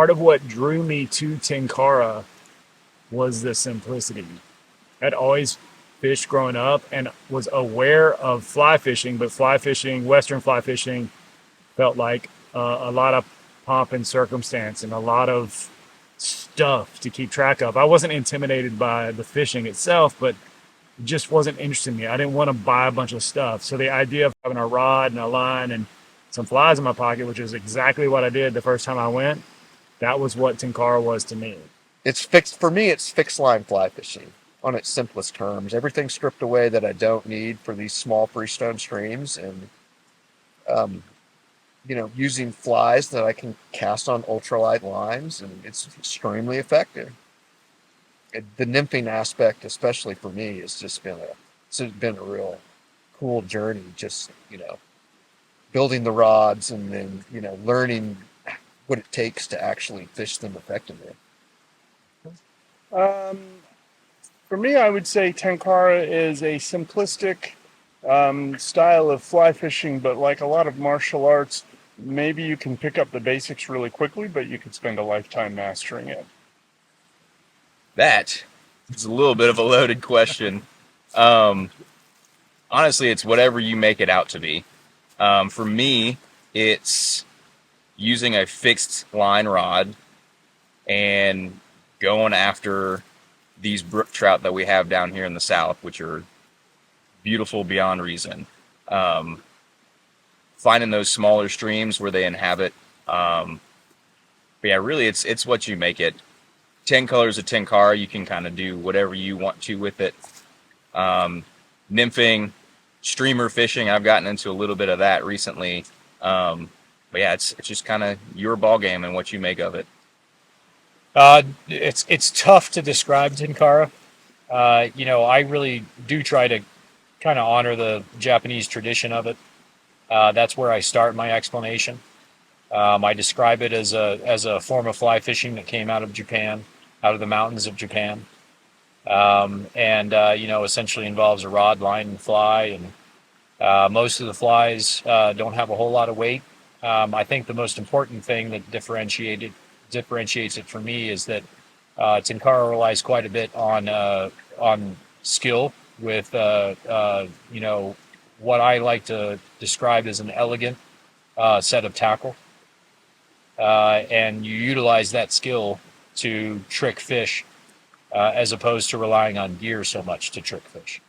part of what drew me to Tenkara was the simplicity. I'd always fished growing up and was aware of fly fishing, but fly fishing, Western fly fishing, felt like a lot of pomp and circumstance and a lot of stuff to keep track of. I wasn't intimidated by the fishing itself, but it just wasn't interesting to me. I didn't want to buy a bunch of stuff. So the idea of having a rod and a line and some flies in my pocket, which is exactly what I did the first time I went, that was what Tenkara was to me. It's fixed for me. It's fixed line fly fishing on its simplest terms. Everything stripped away that I don't need for these small freestone streams, and um, using flies that I can cast on ultralight lines, and it's extremely effective. The nymphing aspect, especially for me, has just been a real cool journey. Just building the rods and then learning what it takes to actually fish them effectively. Um, for me, I would say Tenkara is a simplistic style of fly fishing, but like a lot of martial arts, maybe you can pick up the basics really quickly, but you could spend a lifetime mastering it. That is a little bit of a loaded question. Um, Honestly, it's whatever you make it out to be. For me, it's using a fixed line rod and going after these brook trout that we have down here in the south, which are beautiful beyond reason. Um, Finding those smaller streams where they inhabit. But yeah, really, it's what you make it. 10 colors of Tenkara, you can kind of do whatever you want to with it. Um, Nymphing, streamer fishing, I've gotten into a little bit of that recently. But yeah, it's just kind of your ball game and what you make of it. It's tough to describe Tenkara. I really do try to kind of honor the Japanese tradition of it. That's where I start my explanation. I describe it as a form of fly fishing that came out of Japan, out of the mountains of Japan, and essentially involves a rod, line, and fly. And most of the flies don't have a whole lot of weight. I think the most important thing that differentiates it for me is that Tenkara relies quite a bit on skill with what I like to describe as an elegant set of tackle, and you utilize that skill to trick fish as opposed to relying on gear so much to trick fish.